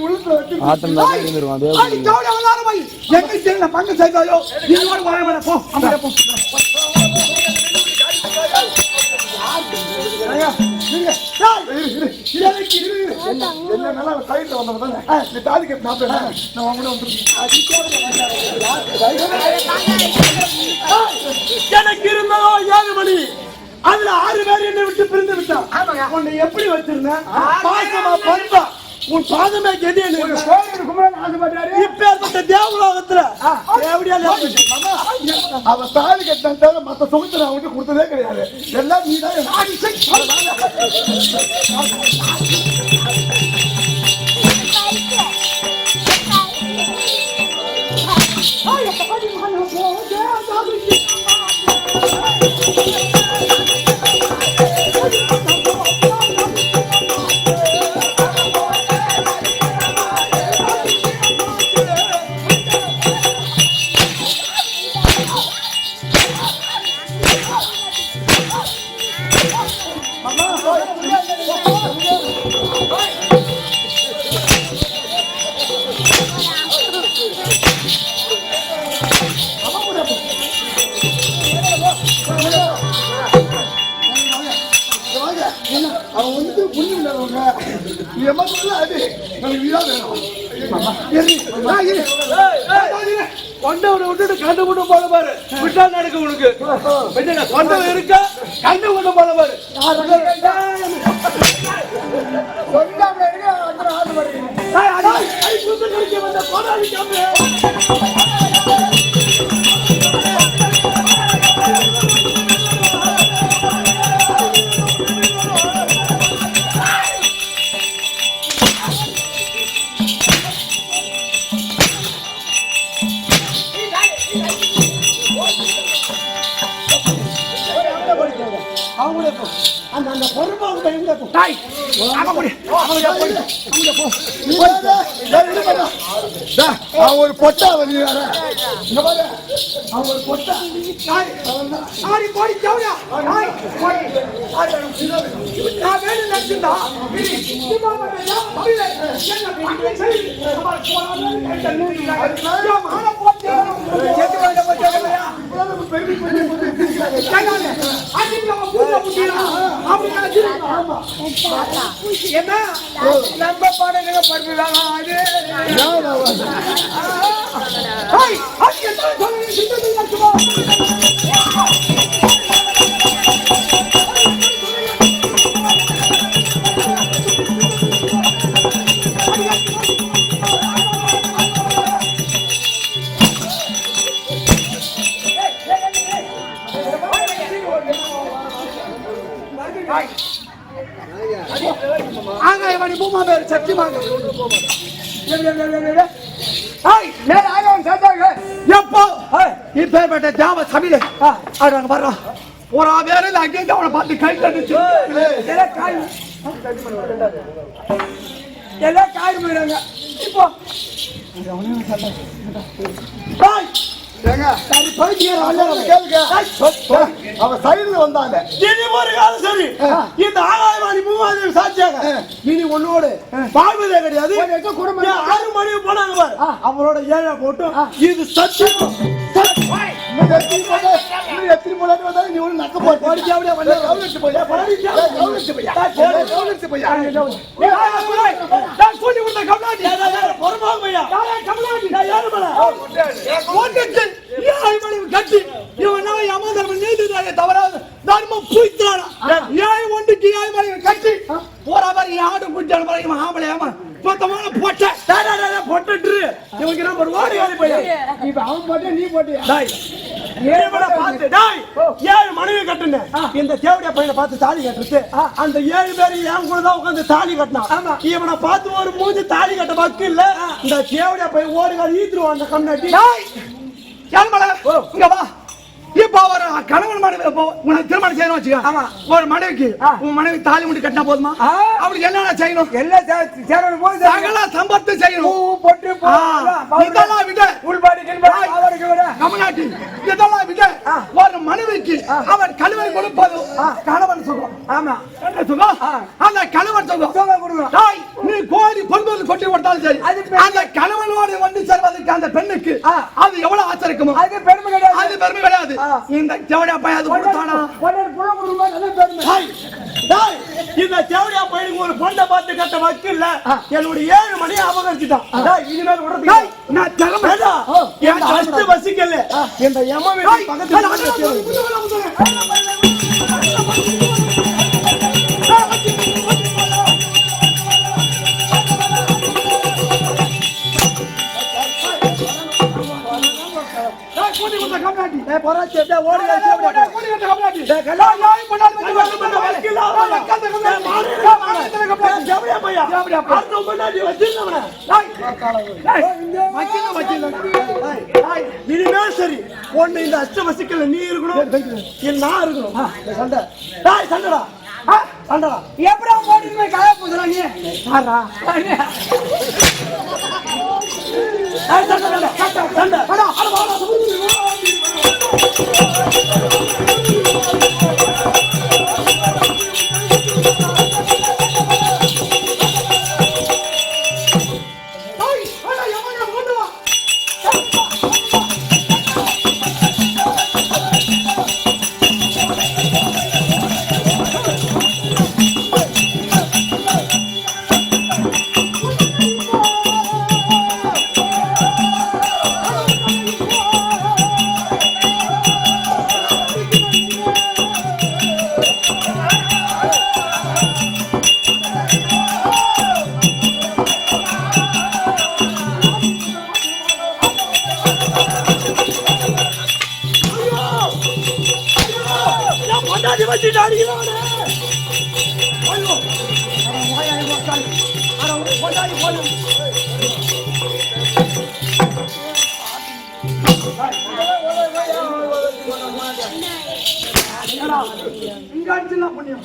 உளுத்துல வச்சு பங்கு செய்தாயோ போ தாலி கட்டு எனக்கு இருந்ததோ 7 மணி அதுல 6 பேர் என்னை விட்டு பிரிந்து விட்டான். உன்னை எப்படி வச்சிருந்தேன் பாசமா பண்பா உன் பாதமே கெடியல் இப்பேற்பட்ட தேவலோகத்துல அவன் தாலி கட்டின மத்த சொகுத்து நான் விட்டு கொடுத்ததே கிடையாது. எல்லாம் நீதான் அவன் வந்து புண்ணு இல்லவங்க அது எனக்கு வீடா வேணும். கொண்டவனை விட்டுட்டு கண்டு கொண்டு போன பாரு விட்டா நடக்க உனக்கு கொண்டவன் இருக்க கண்டு கொண்டு போன பாரு அந்த பொறுப்பாக பயந்து தாய் அவன் அவன் ஒரு பொட்டா வந்து அவன் ஒரு பொட்டா ஆடி போடி ஜவுடா தாய் நான் வேணும் நினைச்சிருந்தா என்ன நம்ம பாடங்க படிக்கிறாங்க ஆங்காயவாணி பூமா பேர் சத்தியமாக எப்போ இப்பேற்பட்ட ஜாம சபையில அவங்க வர்றோம் ஒரு பேரில் அங்கேயும் அவனை பார்த்து கை தட்டுச்சு எல்லாம் காய் போயிடுறாங்க இப்போ அவன் சைடுல வந்தாங்க இனி ஒரு காலம் சரி இந்த ஆகாயவாணி மூவாதி சாட்சியாக இனி ஒன்னோடு வாழ்வதே கிடையாது 6 மணிக்கு போனாங்க பாரு அவரோட ஏழை போட்டு இது சத்தியம் எத்தனை முன்னாடி வந்தாலும் நீ ஒண்ணு நக்க போய் போய் சொல்லி கொடுத்த கம்லாடி பொறுப்பாக பையா கம்லாடி கட்டி இவன் அமோதர்மன் நீதிதாய தவறாது தர்மம் பூய்த்தானா ஏன் ஒன்றுக்கு ஏன் கட்டி போற மாதிரி ஆடு குடிச்சாலும் பாருங்க இவன் ஆம்பளை ஏமா மொத்தமான பொட்டை பொட்டு இவங்க நம்பர் ஓடி ஓடி போய் இப்ப அவன் போட்டு நீ போட்டு ஏழு மனைவி கட்டுங்க இந்த தேவடியா பையனை பார்த்து தாலி கட்டுறது அந்த 7 பேரும் என் கூட தான் உட்காந்து தாலி கட்டினான் இவனை பார்த்து ஒரு மூஞ்சி தாலி கட்ட பக்கு இல்ல இந்த தேவடியா பையன் ஓடுகால் ஈத்துருவான் அந்த கம்னாட்டி இங்க வா இப்ப ஒரு கணவன் மனைவி உனக்கு திருமணம் செய்யணும் வச்சுக்க ஒரு மனைவிக்கு உன் மனைவி தாலி முடி கட்டினா போதுமா அவளுக்கு என்னென்ன செய்யணும் எல்லாம் சகல சம்பத்து செய்யணும் இதெல்லாம் விட கமநாட்டி இதெல்லாம் விட ஒரு மனைவிக்கு அவன் கணவன் கொடுப்பது கணவன் சுகம் ஆமா சுகம் அந்த கணவன் சுகம் நீ கோடி பொன்பொருள் கொட்டி கொடுத்தாலும் சரி அந்த கணவனோடு வந்து செல்வதற்கு அந்த பெண்ணுக்கு அது எவ்வளவு ஆச்சரிக்குமோ அது பெருமை கிடையாது இந்த தேவடியா பையன் அது கொடுத்தானா இந்த தேவடியா பையனுக்கு ஒரு பொண்ணை பார்த்து கட்ட வக்கில்ல என்னுடைய 7 மணி அபகரிச்சுட்டான் இனிமேல் நான் திறமையா என் கஷ்ட வசிக்கல இந்த எமவே பக்கத்துல இனிமே சரி ஒண்ணு இந்த அஷ்டவசிக்கல நீ இருக்கணும் நான் இருக்கணும் சண்டடா சண்டடா எப்படா போட்டு கயா பூசுறா நீ இங்க அடிச்சுனா புண்ணியம்.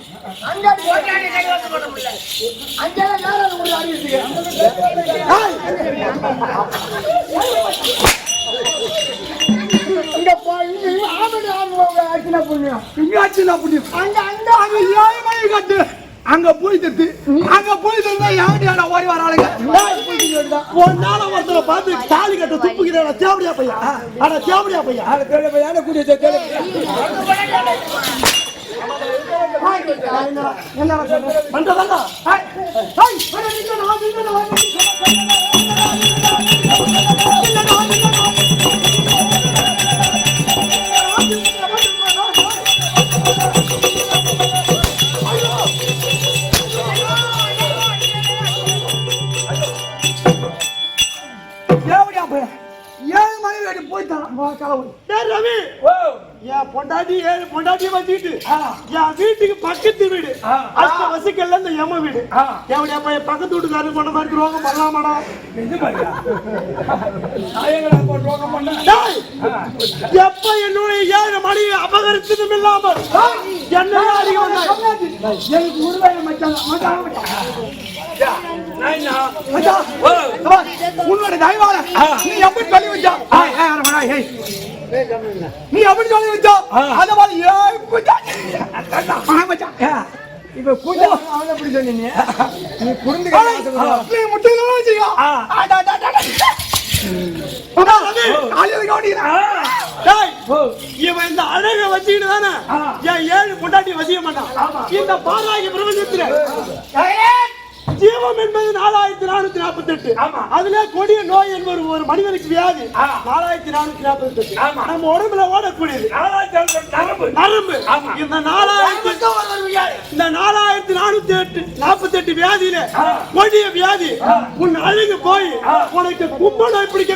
அங்க போட்டாடி கை வந்து போட முடியல. அங்கெல்லாம் யாராவது ஒரு அறிவிச்சுங்க. இங்க போய் ஆமணி ஆமோங்க அடிச்சுனா புண்ணியம். இங்க அடிச்சுனா புண்ணியம். அங்க அங்க ஏழு மணி கட்டு அங்க போய் தட்டு அங்க போய் தந்தா யாடியாடா ஓடி வராளுங்க. ஒரு நாள் ஒருத்தரை பார்த்து தாலி கட்ட துப்புக்கிறா தேவடியா பையா. ஆனா தேவடியா பையா தேவடியா பையா கூடிய என்ன பண்றதா பொண்டாட்டியை வச்சுக்கிட்டு என் வீட்டுக்கு பக்கத்து வீடு அஷ்ட வசிக்கல இந்த எம்ம வீடு எவடியா பையன் பக்கத்து வீட்டுக்காரரு கொண்ட மாதிரி ரோகம் பண்ணலாமாடா எப்ப என்னுடைய 7 மணி அபகரிச்சதும் இல்லாமல் என்ன எனக்கு உருவாய உன்னோட தயவால நீ எப்படி சொல்லி வச்சா நீ எப்படி சொல்லி வச்சா அத மாதிரி இப்ப பூஜை அவன் எப்படி சொன்னீங்க நீ புரிந்து நீ முட்டையில வச்சியா இவன் இந்த அழக வச்சுக்கிட்டு தானே என் 7 பொண்டாட்டி வசிக்க மாட்டான் இந்த பாராகி பிரபஞ்சத்துல ஜீவம் என்பது 4448 அதுல கொடிய நோய் என்பது ஒரு மனிதனுக்கு வியாதி 4448 நம்ம உடம்புல ஓடக்கூடியது நரம்பு இந்த 4448 வியாதியில கொடிய வியாதி உன் அழுகு போய் உனக்கு கும்ப நோய் பிடிக்க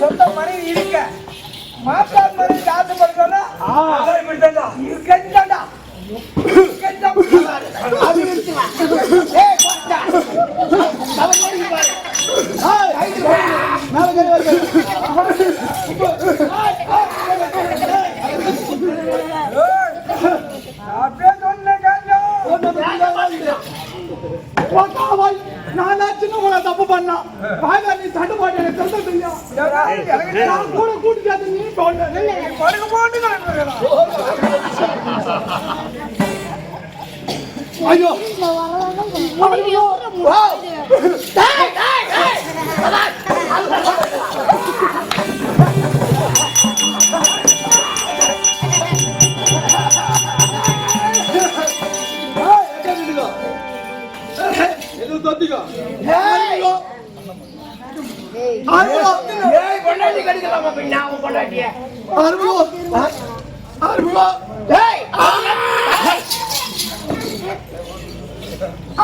சொந்த மனைவி இருக்க மாட்டார் மனைவி காசு படுறா இருக்கா நான் சின்ன தப்பு பண்ணா நீ தட்டு போட்டு கூட கூட்டிக்காது நீ போட்டு ஐயோ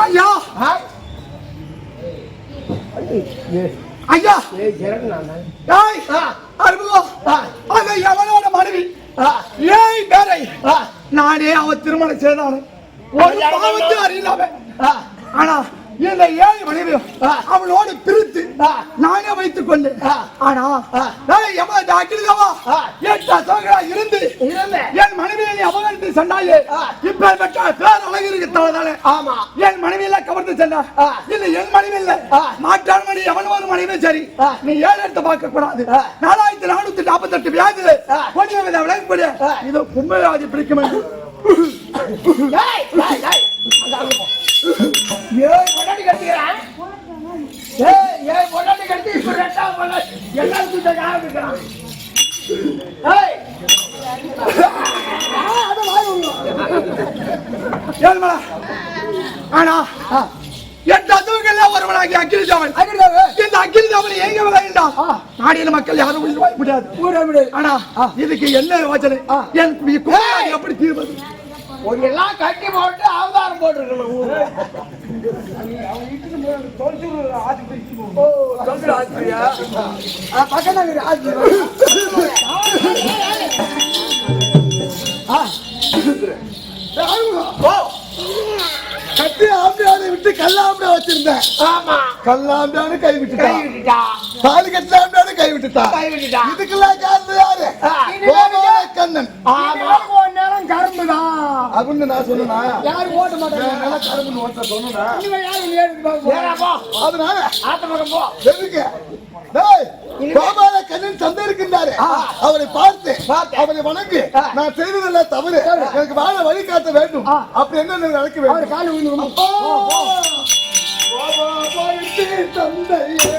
ஐயா ஐயா எவனோட மனைவி ஏய் பேரை நானே அவ திருமணம் செய்தானே ஒரு பாவத்தை அறியலாமே. ஆனா இந்த 7 மனைவியும் அவளோடு பிரித்து நானே வைத்துக் கொண்டு ஆனா அகிலவா 8 அசோகரா இருந்து என் மனைவியை அபகரித்து சென்றாயே. இப்ப பேர் அழகு இருக்கிறதானே என் மனைவியில கவர்ந்து சென்றா இல்ல என் மனைவி இல்ல மாற்றான் மணி எவன் ஒரு மனைவி சரி நீ 7 எடுத்து பார்க்க கூடாது. 4448 வியாதி கொடிய விளக்கப்படிய இது கும்பவியாதி பிடிக்கும் என்று பொண்டாட்டி கட்டிக்கிறான். பொண்டாட்டி கட்டி இப்ப 2ஆவது பொண்டாட்டி எல்லாரும் ஆரம்பிக்கிறான். ஆனா 8 அசுவங்கள்ல ஒருவனாகி அகில்தாவன் இந்த அகில்தாவன் எங்க விளையாண்டான் நாடின மக்கள் யாரும் உயிர் வாழ முடியாது. ஆனா இதுக்கு என்ன யோசனை என் எப்படி தீர்வது? ஒரு எல்லாம் கட்டி போட்டு அவதாரம் போட்டுருக்கணும். கட்டி ஆம்பியானை விட்டு கல்லாம்பியா வச்சிருந்தேன். ஆமா கல்லாம்பியானு கை விட்டுட்டா. தாலி கட்டலாம்பியானு கை விட்டுட்டா. இதுக்கெல்லாம் காரணம் யாரு? கண்ணன். நேரம் கரும்புதான் அப்படின்னு நான் சொன்னா யாரும் ஓட்ட மாட்டாங்க. கரும்புன்னு ஓட்ட சொன்னா அதனால எதுக்கு கோபால கண்ணன் தந்தை இருக்கின்றாரு. அவரை பார்த்து அவரை வணங்கி நான் செய்ததெல்லாம் தவறு எனக்கு வாழ வழி காட்ட வேண்டும். அப்படி என்ன நடக்க வேண்டும்? தந்தையே